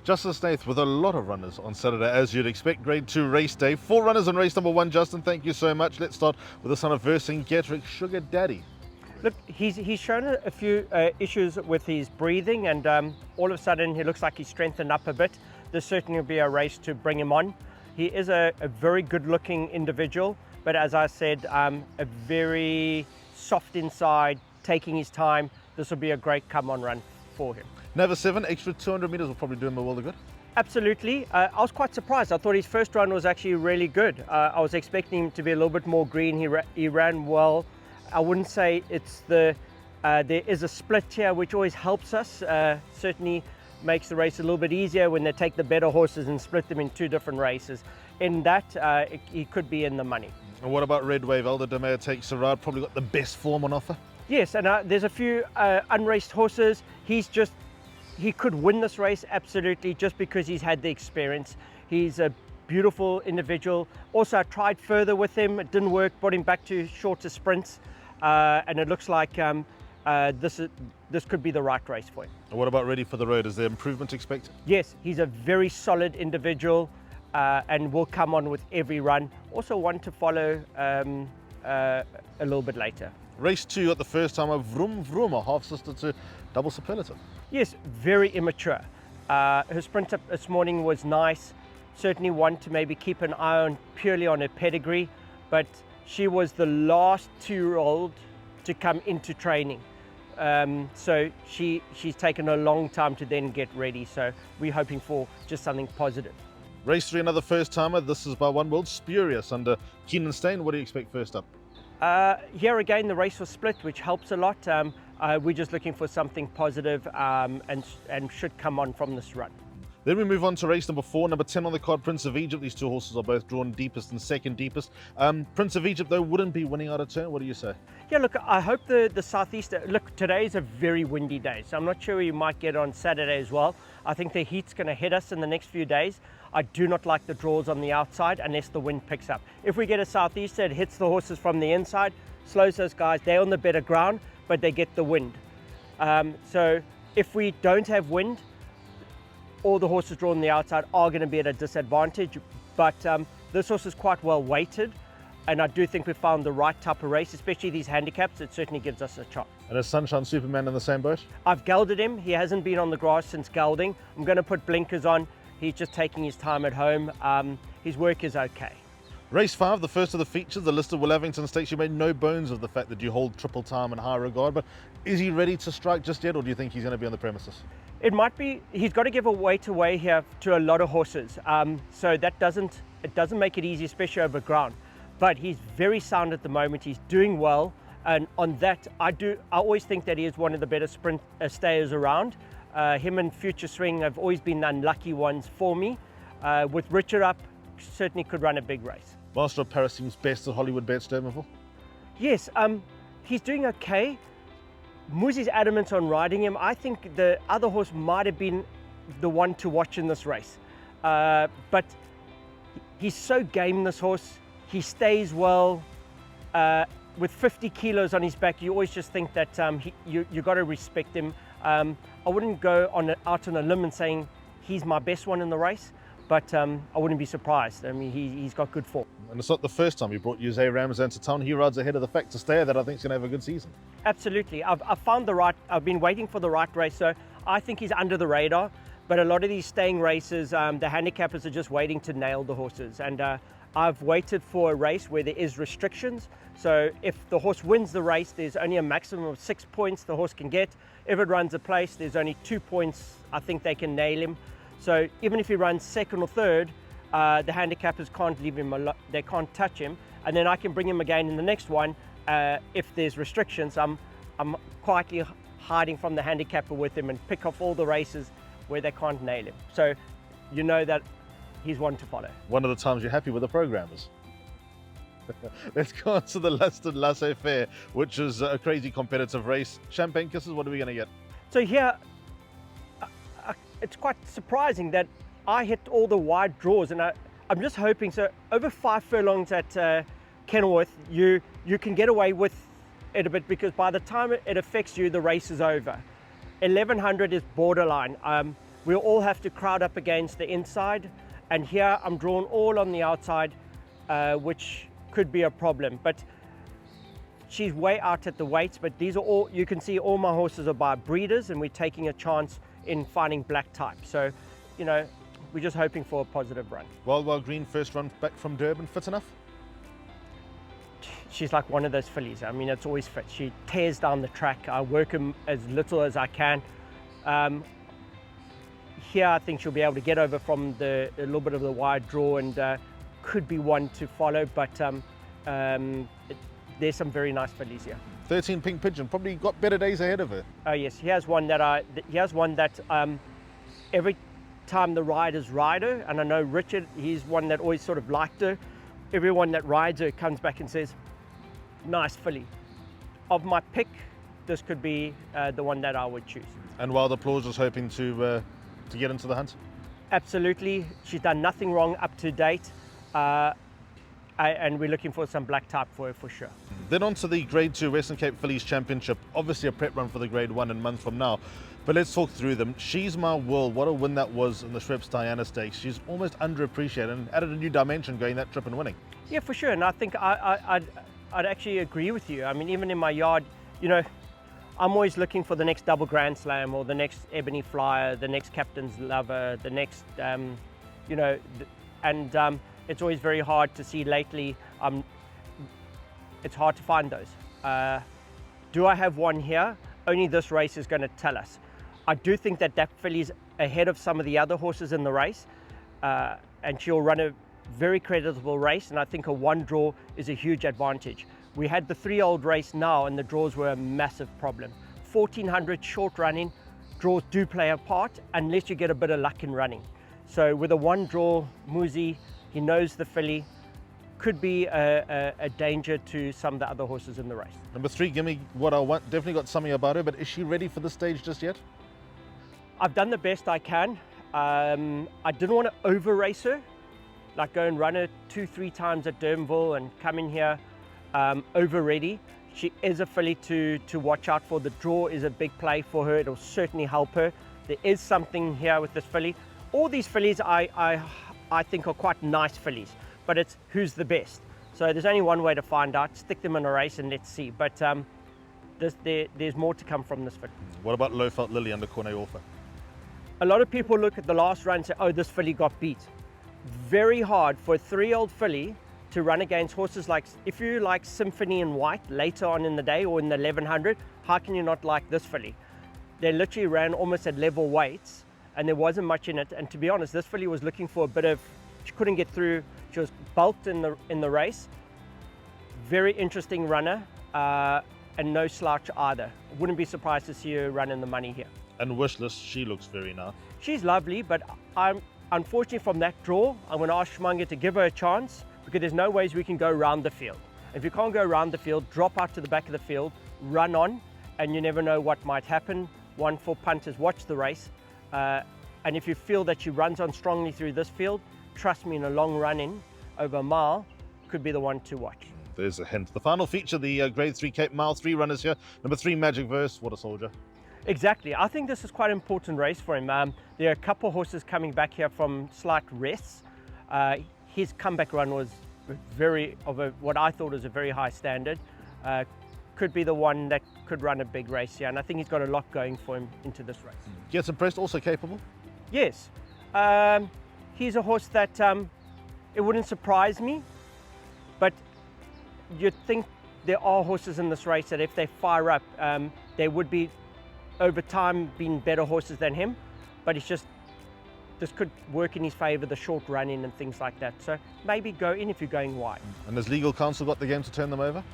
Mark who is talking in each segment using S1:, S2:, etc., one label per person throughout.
S1: Justin Snaith with a lot of runners on Saturday, as you'd expect. Grade 2 race day. 4 runners on race number 1. Justin, thank you so much. Let's start with the son of Vercingetorix, Sugar Daddy.
S2: Look, he's shown a few issues with his breathing, and all of a sudden he looks like he's strengthened up a bit. This certainly will be a race to bring him on. He is a very good-looking individual, but as I said, a very soft inside, taking his time. This will be a great come-on run for him.
S1: Number 7, extra 200 metres will probably do him a world of good.
S2: Absolutely. I was quite surprised. I thought his first run was actually really good. I was expecting him to be a little bit more green. He ran well. I wouldn't say it's there is a split here, which always helps us. Certainly makes the race a little bit easier when they take the better horses and split them in 2 different races. In that, he could be in the money.
S1: And what about Red Wave? Elder Demea takes a ride, probably got the best form on offer.
S2: Yes, and there's a few unraced horses. He could win this race, absolutely, just because he's had the experience. He's a beautiful individual. Also, I tried further with him. It didn't work, brought him back to shorter sprints. And it looks like this could be the right race for him.
S1: And what about Ready for the Road? Is there improvement expected?
S2: Yes, he's a very solid individual and will come on with every run. Also one to follow a little bit later.
S1: Race 2 at the first time of Vroom Vroom, a half-sister to Double Superlative.
S2: Yes, very immature. Her sprint up this morning was nice. Certainly one to maybe keep an eye on purely on her pedigree, but she was the last 2-year-old to come into training. So she's taken a long time to then get ready. So we're hoping for just something positive.
S1: Race 3, another first-timer. This is by One World, Spurious under Keenan Steyn. What do you expect first up?
S2: Here again, the race was split, which helps a lot. We're just looking for something positive and should come on from this run.
S1: Then we move on to race number 4, number 10 on the card, Prince of Egypt. These 2 horses are both drawn deepest and second deepest. Prince of Egypt, though, wouldn't be winning out of turn. What do you say?
S2: Yeah, look, I hope the southeast. Look, today is a very windy day, so I'm not sure you might get on Saturday as well. I think the heat's going to hit us in the next few days. I do not like the draws on the outside unless the wind picks up. If we get a southeaster, it hits the horses from the inside, slows those guys. They're on the better ground, but they get the wind. So if we don't have wind, all the horses drawn on the outside are going to be at a disadvantage. But this horse is quite well weighted, and I do think we found the right type of race, especially these handicaps. It certainly gives us a chance.
S1: And is Sunshine Superman in the same boat?
S2: I've gelded him. He hasn't been on the grass since gelding. I'm going to put blinkers on. He's just taking his time at home. His work is okay.
S1: Race 5, the first of the features, the listed Will Avington Stakes. You made no bones of the fact that you hold triple time in high regard, but is he ready to strike just yet, or do you think he's going to be on the premises?
S2: It might be. He's got to give a weight away here to a lot of horses, so that doesn't make it easy, especially over ground. But he's very sound at the moment. He's doing well, and on that, I always think that he is one of the better sprint stayers around. Him and Future Swing have always been the unlucky ones for me. With Richard up, certainly could run a big race.
S1: Master of Paris seems best at Hollywoodbets Durbanville.
S2: Yes, he's doing okay. Muzi's adamant on riding him. I think the other horse might have been the one to watch in this race. But he's so game, this horse. He stays well. With 50 kilos on his back, you always just think that you got to respect him. I wouldn't go out on a limb and saying he's my best one in the race, but I wouldn't be surprised. I mean, he's got good form.
S1: And it's not the first time you brought Jose Ramazan to town. He rides ahead of the fact to stay that I think is going to have a good season.
S2: Absolutely. I've been waiting for the right race, so I think he's under the radar. But a lot of these staying races, the handicappers are just waiting to nail the horses. And I've waited for a race where there is restrictions. So if the horse wins the race, there's only a maximum of 6 points the horse can get. If it runs a place, there's only 2 points. I think they can nail him. So even if he runs second or third, the handicappers can't leave him alone. They can't touch him. And then I can bring him again in the next one. If there's restrictions, I'm quietly hiding from the handicapper with him and pick off all the races where they can't nail him. So you know that he's one to follow.
S1: One of the times you're happy with the programmers. Let's go on to the listed Laissez-Faire, which is a crazy competitive race. Champagne kisses, what are we going to get?
S2: So here, it's quite surprising that I hit all the wide draws, and I'm just hoping, so over 5 furlongs at Kenilworth, you can get away with it a bit, because by the time it affects you, the race is over. 1100 is borderline. we'll all have to crowd up against the inside, and here I'm drawn all on the outside, which could be a problem. But she's way out at the weights, but these are all, you can see all my horses are by breeders, and we're taking a chance in finding black type. So, you know, we're just hoping for a positive run.
S1: Wild Green, first run back from Durban, fit enough?
S2: She's like one of those fillies. I mean, it's always fit. She tears down the track. I work them as little as I can. Here, I think she'll be able to get over from a little bit of the wide draw, and could be one to follow, but there's some very nice fillies here.
S1: 13 Pink Pigeon, probably got better days ahead of her.
S2: Oh yes, here's one that every time the riders ride her, and I know Richard, he's one that always sort of liked her. Everyone that rides her comes back and says, nice filly. Of my pick, this could be the one that I would choose.
S1: And Wild Applause is hoping to get into the hunt?
S2: Absolutely. She's done nothing wrong up to date. And we're looking for some black type for her for sure.
S1: Then on to the Grade 2 Western Cape Fillies Championship. Obviously a prep run for the Grade 1 in a month from now. But let's talk through them. She's My World. What a win that was in the Schweppes Diana Stakes. She's almost underappreciated and added a new dimension going that trip and winning.
S2: Yeah, for sure. And I think I'd actually agree with you. I mean, even in my yard, you know, I'm always looking for the next double Grand Slam or the next Ebony Flyer, the next Captain's Lover, the next, you know, and it's always very hard to see lately. It's hard to find those. Do I have one here? Only this race is going to tell us. I do think that filly's ahead of some of the other horses in the race, and she'll run a very creditable race, and I think a one draw is a huge advantage. We had the 3-year-old race now, and the draws were a massive problem. 1400 short running, draws do play a part unless you get a bit of luck in running. So with a one draw, Muzi, he knows the filly, could be a danger to some of the other horses in the race.
S1: Number 3, Gimme What I Want, definitely got something about her, but is she ready for the stage just yet?
S2: I've done the best I can. I didn't want to over race her, like go and run her 2-3 times at Durbanville and come in here over ready. She is a filly to watch out for. The draw is a big play for her. It'll certainly help her. There is something here with this filly. All these fillies I think are quite nice fillies, but it's who's the best. So there's only one way to find out. Stick them in a race and let's see. But there's more to come from this filly.
S1: What about Lowfelt Lily under Corne Orpha?
S2: A lot of people look at the last run and say, oh, this filly got beat. Very hard for a 3-year-old filly to run against horses like, if you like Symphony and White later on in the day or in the 1100, how can you not like this filly? They literally ran almost at level weights and there wasn't much in it. And to be honest, this filly was looking for a bit of, she couldn't get through. She was bulked in the race. Very interesting runner and no slouch either. Wouldn't be surprised to see her run in the money here.
S1: And Wishlist, she looks very nice.
S2: She's lovely, but unfortunately from that draw, I'm going to ask Schmanger to give her a chance because there's no ways we can go around the field. If you can't go around the field, drop out to the back of the field, run on, and you never know what might happen. One for punters, watch the race. And if you feel that she runs on strongly through this field, trust me, in a long run in over a mile, could be the one to watch.
S1: There's a hint. The final feature, the Grade 3 Cape Mile 3 runners here. Number 3, Magic Verse, what a soldier.
S2: Exactly. I think this is quite an important race for him. There are a couple of horses coming back here from slight rests. His comeback run was what I thought was a very high standard. Could be the one that could run a big race here, and I think he's got a lot going for him into this race.
S1: Gets impressed, also capable?
S2: Yes. He's a horse that it wouldn't surprise me, but you'd think there are horses in this race that if they fire up, they would be over time been better horses than him, but it's just, this could work in his favor, the short running and things like that. So maybe go in if you're going wide.
S1: And has legal counsel got the game to turn them over?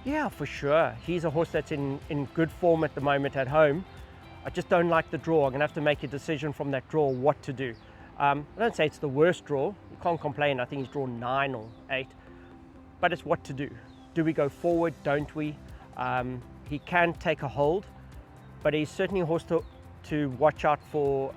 S2: Yeah, for sure. He's a horse that's in good form at the moment at home. I just don't like the draw. I'm going to have to make a decision from that draw what to do. I don't say it's the worst draw. You can't complain. I think he's drawn 9 or 8. But it's what to do. Do we go forward? Don't we? He can take a hold, but he's certainly a horse to watch out for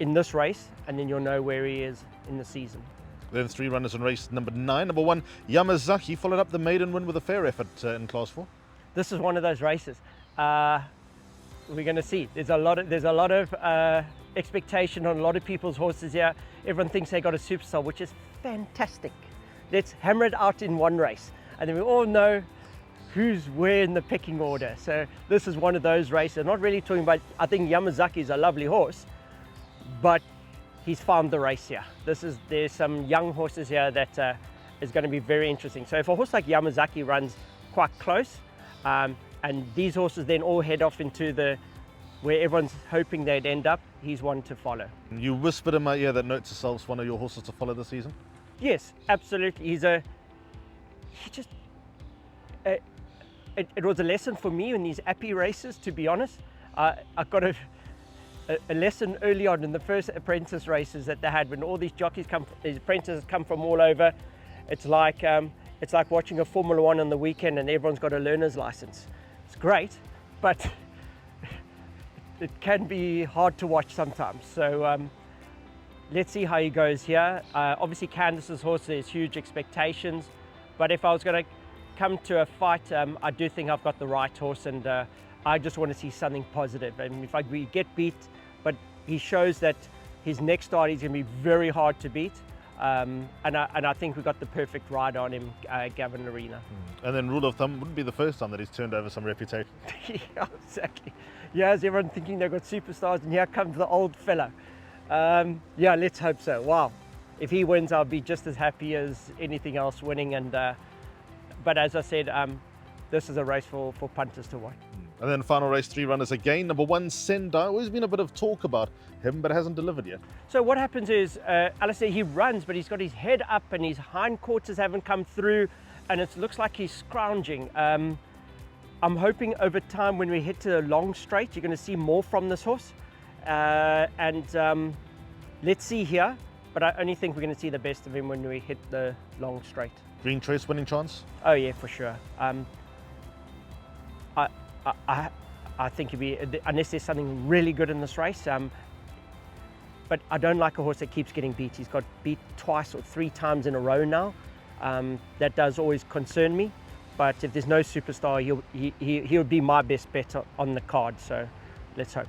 S2: in this race, and then you'll know where he is in the season.
S1: Then 3 runners in race number 9. Number 1, Yamazaki, followed up the maiden win with a fair effort in Class 4.
S2: This is one of those races. We're going to see. There's a lot of expectation on a lot of people's horses here. Everyone thinks they got a superstar, which is fantastic. Let's hammer it out in one race, and then we all know who's where in the pecking order. So this is one of those races. I'm not really talking about, I think Yamazaki is a lovely horse, but he's found the race here. There's some young horses here that is going to be very interesting. So if a horse like Yamazaki runs quite close, and these horses then all head off into where everyone's hoping they'd end up, he's one to follow.
S1: You whispered in my ear that Note to Self's one of your horses to follow this season?
S2: Yes, absolutely. It was a lesson for me in these Appy races, to be honest. I got a lesson early on in the first apprentice races that they had, when all these apprentices come from all over. It's like watching a Formula One on the weekend and everyone's got a learner's license. It's great, but it can be hard to watch sometimes. So let's see how he goes here. Obviously Candice's horse, there's huge expectations, but if I was going to come to a fight, I do think I've got the right horse, and I just want to see something positive. And if we get beat, but he shows that his next start is going to be very hard to beat. And I think we got the perfect ride on him, Gavin Arena.
S1: And then rule of thumb, wouldn't be the first time that he's turned over some reputation.
S2: Yeah, exactly. Yeah, is everyone thinking they've got superstars, and here comes the old fella. Yeah, let's hope so. Wow. If he wins, I'll be just as happy as anything else winning. And but as I said, this is a race for punters to win.
S1: And then final race, 3 runners again. Number 1, Sendai. Always been a bit of talk about him, but hasn't delivered yet.
S2: So what happens is, Alistair, he runs, but he's got his head up and his hindquarters haven't come through, and it looks like he's scrounging. I'm hoping over time, when we hit to the long straight, you're going to see more from this horse. Let's see here, but I only think we're going to see the best of him when we hit the long straight.
S1: Green Choice winning chance?
S2: Oh yeah, for sure. I think he'd be, unless there's something really good in this race. But I don't like a horse that keeps getting beat. He's got beat twice or 3 times in a row now. That does always concern me. But if there's no superstar, he'll be my best bet on the card. So let's hope.